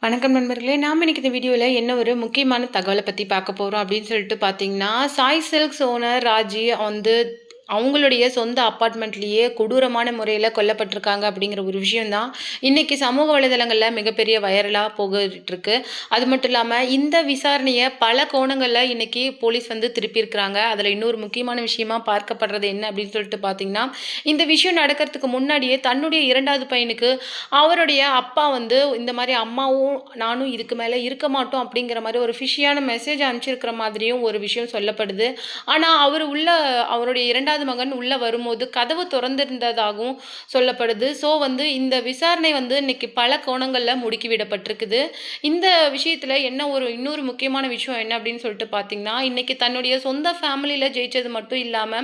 வணக்கம் நண்பர்களே. நாம இன்னைக்கு இந்த வீடியோல என்ன ஒரு முக்கியமான தகவல பத்தி பார்க்க போறோம் அப்படின்னு சொல்லிட்டு பார்த்தீங்கன்னா, சாய் சில்க்ஸ் ஓனர் ராஜி வந்து அவங்களுடைய சொந்த அபார்ட்மெண்ட்லேயே கொடூரமான முறையில கொல்லப்பட்டிருக்காங்க அப்படிங்கிற ஒரு விஷயம் தான் இன்னைக்கு சமூக வலைதளங்கள்ல மிகப்பெரிய வைரலா போயிட்டுருக்கு. அது மட்டும் இல்லாம இந்த விசாரணைய பல கோணங்கள்ல இன்னைக்கு போலீஸ் வந்து திருப்பியிருக்கிறாங்க. அதுல இன்னொரு முக்கியமான விஷயமா பார்க்கப்படுறது என்ன அப்படின்னு சொல்லிட்டு பார்த்தீங்கன்னா, இந்த விஷயம் நடக்கிறதுக்கு முன்னாடியே தன்னுடைய 2வது பையனுக்கு அவருடைய அப்பா வந்து இந்த மாரி அம்மாவும் நானும் இதுக்கு மேல இருக்க மாட்டோம் அப்படிங்கிற மாரி ஒரு ஃபிஷியான மெசேஜ் அனுப்பிச்சிருக்கிற மாதிரியும் ஒரு விஷயம் சொல்லப்படுது. ஆனா அவருடைய 2வது மகன் உள்ள வரும்போது கதவு தொறந்திருந்ததாகவும் சொல்லப்படுது. ஸோ வந்து இந்த விசாரணை வந்து இன்னைக்கு பல கோணங்கள்ல முடுக்கி விடப்பட்டிருக்குது. இந்த விஷயத்துல இன்னொரு முக்கியமான விஷயம் என்ன அப்படின்னு சொல்லிட்டு பார்த்தீங்கன்னா, இன்னைக்கு தன்னுடைய சொந்த ஃபேமிலியில ஜெயிச்சது மட்டும் இல்லாம,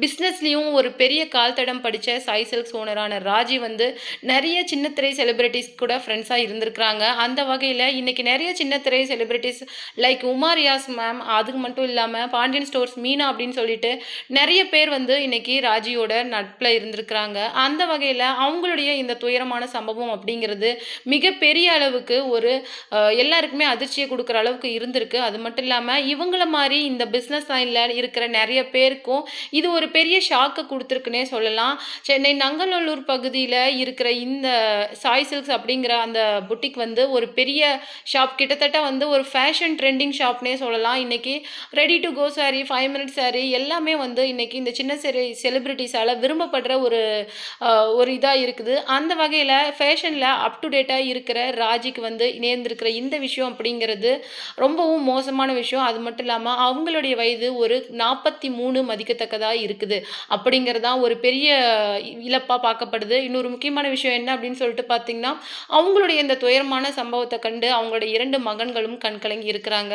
பிசினஸ்லயும் ஒரு பெரிய கால் தடம் படிச்ச சாய் சில்க்ஸ் ஓனரான ராஜி வந்து நெறைய சின்ன திரை செலிபிரிட்டீஸ் கூட ஃப்ரெண்ட்ஸா இருந்திருக்கிறாங்க. அந்த வகையில இன்னைக்கு நெறைய சின்ன திரை celebrities like Uma Riyaz ma'am, அதுக்கு மட்டும் இல்லாம பாண்டியன் ஸ்டோர்ஸ் மீனா அப்படின்னு சொல்லிட்டு நெறைய பேர் வந்து இன்னைக்கு ராஜியோட நட்புல இருந்திருக்கிறாங்க. அந்த வகையில அவங்களுடைய இந்த துயரமான சம்பவம் அப்படிங்கிறது மிகப்பெரிய அளவுக்கு ஒரு எல்லாருக்குமே அதிர்ச்சிய குடுக்குற அளவுக்கு இருந்திருக்கு. அது மட்டும் இல்லாம இவங்கள மாரி இந்த பிசினஸ் லைன்ல இருக்கிற நெறைய பேருக்கும் இது ஒரு பெரிய ஷாக்க குடுத்துருக்குன்னே சொல்லலாம். சென்னை நங்கநல்லூர் பகுதியில இருக்கிற இந்த சாய் சில்க்ஸ் அப்படிங்கிற அந்த புட்டிக் வந்து ஒரு பெரிய ஷாப். கிட்டத்தட்ட வந்து ஒரு ஃபேஷன் ட்ரெண்டிங் ஷாப்னே சொல்லலாம். இன்னைக்கு ready to go sorry, 5 minute sorry எல்லாமே வந்து இன்னைக்கு இந்த சின்ன செலிபிரிட்டீஸால விரும்பப்படுற ஒரு இதா இருக்குது. அந்த வகையில ஃபேஷன்ல அப் டு டேட்டா இருக்கிற ராஜிக்கு வந்து நேர்ந்திருக்கிற இந்த விஷயம் அப்படிங்கிறது ரொம்பவும் மோசமான விஷயம். அது மட்டும் இல்லாம அவங்களுடைய வயது ஒரு 43 மதிக்கத்தக்கதா இருக்குது. அப்படிங்கிறது தான் ஒரு பெரிய இழப்பா பார்க்கப்படுது. இன்னொரு முக்கியமான விஷயம் என்ன அப்படின்னு சொல்லிட்டு பார்த்தீங்கன்னா, அவங்களுடைய இந்த துயரமான சம்பவத்த கண்டு அவங்களுடைய 2 மகன்களும் கண்கலங்கி இருக்கிறாங்க.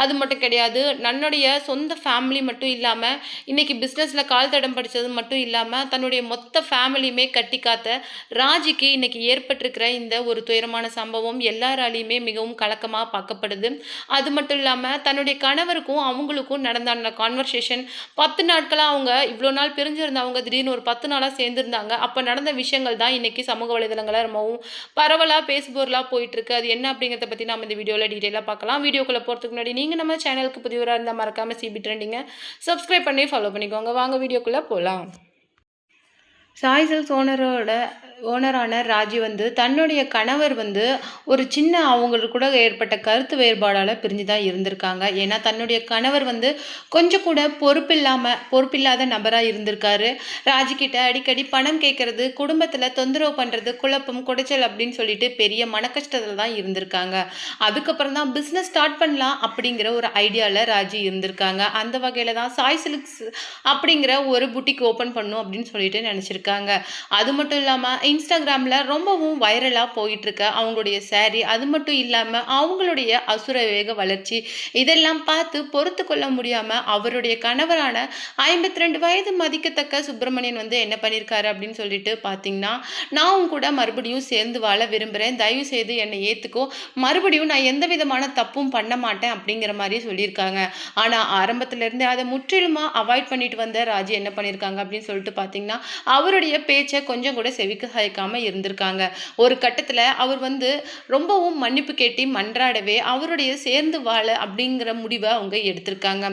அது மட்டும் கிடையாது, தன்னுடைய சொந்த ஃபேமிலி மட்டும் இல்லாம, இன்னைக்கு பிசினஸ்ல கால் தடம் படிச்சது மட்டும் இல்லாம, தன்னுடைய மொத்த ஃபேமிலியுமே கட்டி காத்த ராஜிக்கு இன்னைக்கு ஏற்பட்டிருக்கிற இந்த ஒரு துயரமான சம்பவம் எல்லாராலையுமே மிகவும் கலக்கமா பார்க்கப்படுது. அது மட்டும் இல்லாம, தன்னுடைய கணவருக்கும் அவங்களுக்கும் நடந்த அந்த கான்வர்சேஷன் 10 நாட்களா அவங்க இவ்ளோ நாள் பிரிஞ்சிருந்தவங்க திடீர்னு ஒரு 10 நாளா சேர்ந்திருந்தாங்க. அப்ப நடந்த விஷயங்கள் தான் இன்னைக்கு சமூக வலைதளங்கள்ல ரொம்பவும் பரவலா பேசுபொருளா போயிட்டுருக்கு. அது என்ன அப்படிங்கிறத பத்தி நாம இந்த வீடியோல டீட்டெயிலா பார்க்கலாம். வீடியோக்குள்ள போறதுக்கு முன்னாடி நீங்க நம்ம சேனலுக்கு புதியவரா இருந்தா மறக்காம சிபி ட்ரெண்டிங்க சப்ஸ்கிரைப் பண்ணி ஃபாலோ பண்ணிக்கோங்க. வாங்க வீடியோக்குள்ள போலாம். சாய் சில்க்ஸ் ஓனரான ராஜி வந்து தன்னுடைய கணவர் வந்து ஒரு சின்ன அவங்களுக்கு கூட ஏற்பட்ட கருத்து வேறுபாடால பிரிஞ்சு தான் இருந்திருக்காங்க. ஏன்னா தன்னுடைய கணவர் வந்து கொஞ்சம் கூட பொறுப்பில்லாத நபரா இருந்திருக்காரு. ராஜி கிட்ட அடிக்கடி பணம் கேட்கறது, குடும்பத்துல தொந்தரவு பண்றது, குழப்பம், குடைச்சல் அப்படின்னு சொல்லிட்டு பெரிய மனக்கஷ்டத்துல தான் இருந்திருக்காங்க. அதுக்கப்புறம் தான் பிசினஸ் ஸ்டார்ட் பண்ணலாம் அப்படிங்கிற ஒரு ஐடியால ராஜி இருந்திருக்காங்க. அந்த வகையில தான் சாய் சில்க்ஸ் அப்படிங்கிற ஒரு புட்டிக் ஓபன் பண்ணும் அப்படின்னு சொல்லிட்டு நினைச்சிருக்காங்க. அது மட்டும் இல்லாம இன்ஸ்டாகிராம்ல ரொம்பவும் வைரலா போயிட்டு இருக்க அவங்களுடைய சாரி, அது மட்டும் இல்லாம அவங்களுடைய அசுர வேக வளர்ச்சி இதெல்லாம் பார்த்து பொறுத்து கொள்ள முடியாம அவருடைய கணவரான 52 வயது மதிக்கத்தக்க சுப்பிரமணியன் வந்து என்ன பண்ணியிருக்காரு அப்படின்னு சொல்லிட்டு பார்த்தீங்கன்னா, நான் உன் கூட மறுபடியும் சேர்ந்து வாழ விரும்புறேன், தயவு செய்து என்னை ஏத்துக்கோ, மறுபடியும் நான் எந்த விதமான தப்பும் பண்ண மாட்டேன் அப்படிங்கிற மாதிரி சொல்லியிருக்காங்க. ஆனா ஆரம்பத்துல இருந்தே அதை முற்றிலுமா அவாய்ட் பண்ணிட்டு வந்த ராஜி என்ன பண்ணியிருக்காங்க அப்படின்னு சொல்லிட்டு பார்த்தீங்கன்னா, அவருடைய பேச்சை கொஞ்சம் கூட செவிக்கு சாய்க்காம இருந்திருக்காங்க. ஒரு கட்டத்துல அவர் வந்து ரொம்பவும் மன்னிப்பு கேட்டு மன்றாடவே அவருடைய சேர்ந்து வாழ அப்படிங்கிற முடிவை அவங்க எடுத்திருக்காங்க.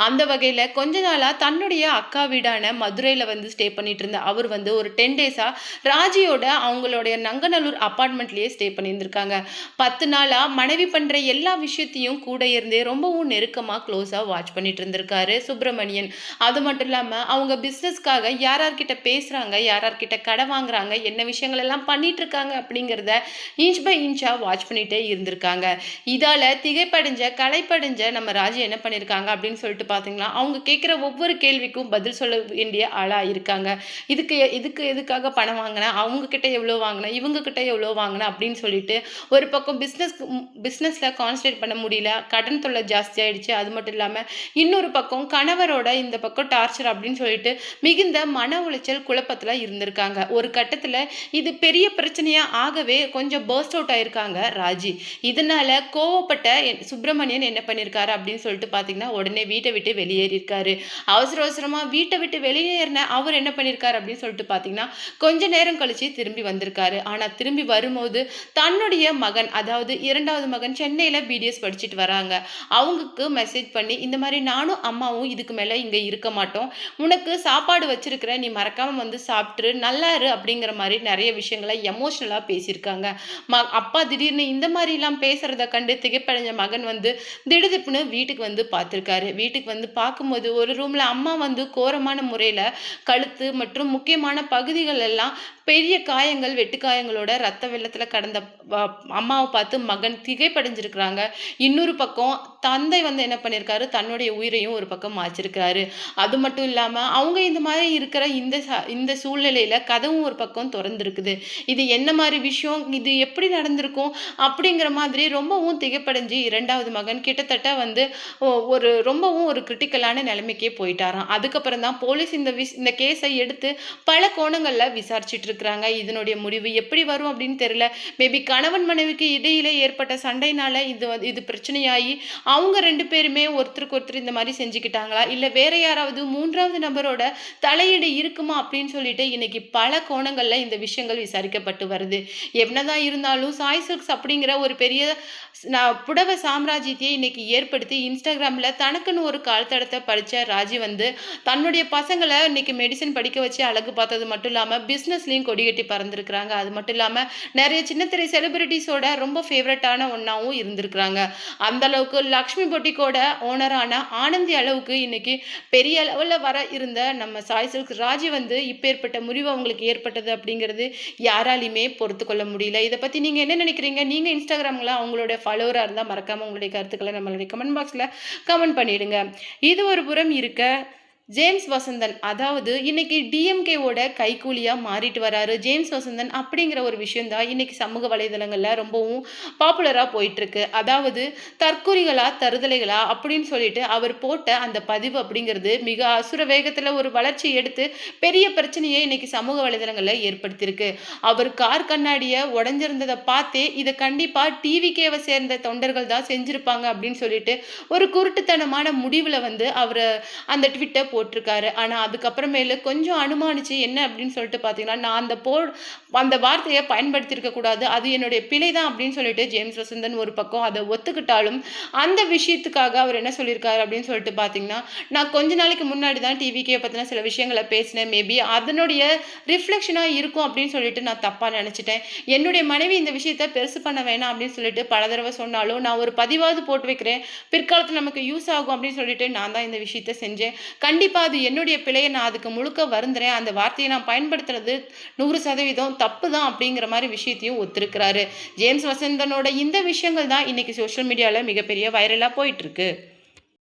அந்த வகையில கொஞ்ச நாளா தன்னுடைய அக்கா வீடான மதுரையில வந்து ஸ்டே பண்ணிட்டு இருந்த அவர் வந்து ஒரு 10 டேஸா ராஜியோட அவங்களுடைய நங்கநல்லூர் அபார்ட்மெண்ட்லயே ஸ்டே பண்ணியிருந்திருக்காங்க. 10 நாளா மனைவி பண்ற எல்லா விஷயத்தையும் கூட இருந்தே ரொம்பவும் நெருக்கமா க்ளோஸா வாட்ச் பண்ணிட்டு இருந்திருக்காரு சுப்பிரமணியன். அது மட்டும் இல்லாம அவங்க பிசினஸ்க்காக யார்கிட்ட பேசுறாங்க, யார்கிட்ட கடை வாங்குறாங்க, என்ன விஷயங்கள் எல்லாம் பண்ணிட்டு இருக்காங்க அப்படிங்கிறத இன்ச் பை இன்ச்சா வாட்ச் பண்ணிட்டே இருந்திருக்காங்க. இதால திகைப்படைஞ்ச களைப்படைஞ்ச நம்ம ராஜி என்ன பண்ணியிருக்காங்க அப்படின்னு சொல்லிட்டு பார்த்தீங்கன்னா, அவங்க கேட்குற ஒவ்வொரு கேள்விக்கும் பதில் சொல்ல வேண்டிய ஆளா இருக்காங்க. இதுக்கு இதுக்கு எதுக்காக பணம் வாங்கினேன், அவங்க கிட்ட எவ்வளோ வாங்கினேன், இவங்க கிட்ட எவ்வளோ வாங்கினேன் அப்படின்னு சொல்லிட்டு ஒரு பக்கம் பிஸ்னஸ்ல கான்சன்ட்ரேட் பண்ண முடியல, கடன் தொல்லை ஜாஸ்தி ஆயிடுச்சு. அது மட்டும் இல்லாம இன்னொரு பக்கம் கணவரோட இந்த பக்கம் டார்ச்சர் அப்படின்னு சொல்லிட்டு மிகுந்த மன உளைச்சல் குழப்பத்துல இருந்திருக்காங்க. ஒரு கட்டத்துல இது பெரிய பிரச்சனையா ஆகவே கொஞ்சம் பர்ஸ்ட் அவுட் ஆயிருக்காங்க ராஜி. இதனால கோவப்பட்ட சுப்பிரமணியன் என்ன பண்ணியிருக்காரு அப்படின்னு சொல்லிட்டு பார்த்தீங்கன்னா, உடனே வீட்டை விட்டு வெளியேறியிருக்காரு. அவசரமா வீட்டை விட்டு வெளியேறின அவர் என்ன பண்ணியிருக்காரு அப்படின்னு சொல்லிட்டு பார்த்தீங்கன்னா, கொஞ்ச நேரம் கழிச்சு திரும்பி வந்திருக்காரு. ஆனா திரும்பி வரும்போது தன்னுடைய மகன், அதாவது 2வது மகன் சென்னையில பிடிஎஸ் படிச்சுட்டு வராங்க. அவங்களுக்கு மெசேஜ் பண்ணி, இந்த மாதிரி நானும் அம்மாவும் இதுக்கு மேல இங்க இருக்க மாட்டோம். உனக்கு சாப்பாடு வச்சிருக்கிறேன், நீ மறக்காம வந்து சாப்பிட்டுரு, நல்லா இரு அப்படிங்கிற மாதிரி நிறைய விஷயங்களை எமோஷனலா பேசியிருக்காங்க. அப்பா திடீர்னு இந்த மாதிரிலாம் பேசுறத கண்டு திகைப்படைஞ்ச மகன் வந்து திடுதிப்புன்னு வீட்டுக்கு வந்து பார்த்திருக்காரு. வீட்டுக்கு வந்து பார்க்கும்போது ஒரு ரூம்ல அம்மா வந்து கோரமான முறையில கழுத்து மற்றும் முக்கியமான பகுதிகள் எல்லாம் பெரிய காயங்கள், வெட்டு காயங்களோட ரத்த வெள்ளத்துல கடந்த அம்மாவை பார்த்து மகன் திகைப்படைஞ்சிருக்கிறாங்க. இன்னொரு பக்கம் தந்தை வந்து என்ன பண்ணியிருக்காரு, தன்னுடைய உயிரையும் ஒரு பக்கம் மாய்ச்சிருக்கிறாரு. அது மட்டும் இல்லாம அவங்க இந்த மாதிரி இருக்கிற இந்த சூழ்நிலையில கதவும் ஒரு பக்கம் தொறந்திருக்குது. இது என்ன மாதிரி விஷயம், இது எப்படி நடந்திருக்கும் அப்படிங்கிற மாதிரி ரொம்பவும் திகைப்படைஞ்சு 2வது மகன் கிட்டத்தட்ட வந்து ஒரு ரொம்பவும் ஒரு கிரிட்டிக்கலான நிலைமைக்கே போயிட்டாராம். அதுக்கப்புறம் தான் போலீஸ் இந்த கேஸை எடுத்து பல கோணங்கள்ல விசாரிச்சுட்டு இருக்கிறாங்க. இதனுடைய முடிவு எப்படி வரும் அப்படின்னு தெரியல. மேபி கணவன் மனைவிக்கு இடையில ஏற்பட்ட சண்டைனால இது பிரச்சனையாகி அவங்க 2 பேருமே ஒருத்தருக்கு ஒருத்தர் இந்த மாதிரி செஞ்சுக்கிட்டாங்களா, இல்ல வேற யாராவது 3வது நபரோட தலையீடு இருக்குமா அப்படின்னு சொல்லிட்டு இன்னைக்கு பல கோணங்கள்ல இந்த விஷயங்கள் விசாரிக்கப்பட்டு வருது. என்னதான் இருந்தாலும் சாய் சில்க்ஸ் அப்படிங்கிற ஒரு பெரிய புடவை சாம்ராஜ்யத்தையே இன்னைக்கு ஏற்படுத்தி இன்ஸ்டாகிராம்ல தனக்குன்னு ஒரு கால்தடத்தை படிச்ச ராஜி வந்து தன்னுடைய பசங்களை இன்னைக்கு மெடிசன் படிக்க வச்சு அழகு பார்த்தது மட்டும் இல்லாம பிசினஸ்லயும் கொடி கட்டி பறந்துருக்கிறாங்க. அது மட்டும் இல்லாம நிறைய சின்னத்திரை செலிபிரிட்டிஸோட ரொம்ப ஃபேவரட்டான ஒன்னாவும் இருந்திருக்கிறாங்க. அந்த அளவுக்கு லக்ஷ்மி பொட்டிக்கோட ஓனரான ஆனந்தி அளவுக்கு இன்னைக்கு பெரிய லெவல்ல வர இருந்த நம்ம சாய் சில்க்ஸ் ராஜி வந்து இப்பேற்பட்ட முறிவு அவங்களுக்கு ஏற்பட்டது அப்படிங்கிறது யாராலையுமே பொறுத்து கொள்ள முடியல. இதை பத்தி நீங்க என்ன நினைக்கிறீங்க? நீங்க இன்ஸ்டாகிராம்ல அவங்களோட ஃபாலோவரா இருந்தா மறக்காம உங்களுடைய கருத்துக்களை நம்மளுடைய கமெண்ட் பாக்ஸ்ல கமெண்ட் பண்ணிடுங்க. இது ஒரு புறம் இருக்க, ஜேம்ஸ் வசந்தன் அதாவது இன்னைக்கு டிஎம்கேவோட கைக்கூலியா மாறிட்டு வராரு. ஜேம்ஸ் வசந்தன் அப்படிங்கிற ஒரு விஷயம் தான் இன்னைக்கு சமூக வலைதளங்கள்ல ரொம்பவும் பாப்புலரா போயிட்டு இருக்கு. அதாவது தற்குறிகளா தருதலைகளா அப்படின்னு சொல்லிட்டு அவர் போட்ட அந்த பதிவு அப்படிங்கிறது மிக அசுர வேகத்துல ஒரு வளர்ச்சி எடுத்து பெரிய பிரச்சனையை இன்னைக்கு சமூக வலைதளங்கள்ல ஏற்படுத்தியிருக்கு. அவர் கார் கண்ணாடிய உடஞ்சிருந்ததை பார்த்தே இதை கண்டிப்பா டிவிகேவை சேர்ந்த தொண்டர்கள் தான் செஞ்சிருப்பாங்க அப்படின்னு சொல்லிட்டு ஒரு குருட்டுத்தனமான முடிவுல வந்து அவர் அந்த ட்விட்டை போட்டிருக்காரு. ஆனா அதுக்கப்புறமேலு கொஞ்சம் அனுமானிச்சு என்ன அப்படின்னு சொல்லிட்டு பார்த்தீங்கன்னா, நான் அந்த வார்த்தையை பயன்படுத்தியிருக்க கூடாது, அது என்னுடைய பிழை தான் அப்படின்னு சொல்லிட்டு ஜேம்ஸ் வசந்தன் ஒரு பக்கம் அதை ஒத்துக்கிட்டாலும் அந்த விஷயத்துக்காக அவர் என்ன சொல்லியிருக்காரு அப்படின்னு சொல்லிட்டு பார்த்தீங்கன்னா, நான் கொஞ்ச நாளைக்கு முன்னாடி தான் டிவிக்கே பற்றின சில விஷயங்களை பேசினேன், மேபி அதனுடைய ரிஃப்ளெக்ஷனாக இருக்கும் அப்படின்னு சொல்லிட்டு நான் தப்பாக நினச்சிட்டேன். என்னுடைய மனைவி இந்த விஷயத்தை பெருசு பண்ண வேணாம் அப்படின்னு சொல்லிட்டு பல தடவை சொன்னாலும் நான் ஒரு பதிவாவது போட்டு வைக்கிறேன், பிற்காலத்தில் நமக்கு யூஸ் ஆகும் அப்படின்னு சொல்லிட்டு நான் தான் இந்த விஷயத்தை செஞ்சேன். கண்டிப்பாக அது என்னுடைய பிழையை, நான் அதுக்கு முழுக்க வருந்துறேன், அந்த வார்த்தையை நான் பயன்படுத்துறது 100% தப்பு தான் அப்படிங்கிற மாதிரி விஷயத்தையும் ஒத்துருக்கிறாரு. ஜேம்ஸ் வசந்தனோட இந்த விஷயங்கள் தான் இன்னைக்கு சோஷியல் மீடியாவில் மிகப்பெரிய வைரலாக போயிட்டு இருக்கு.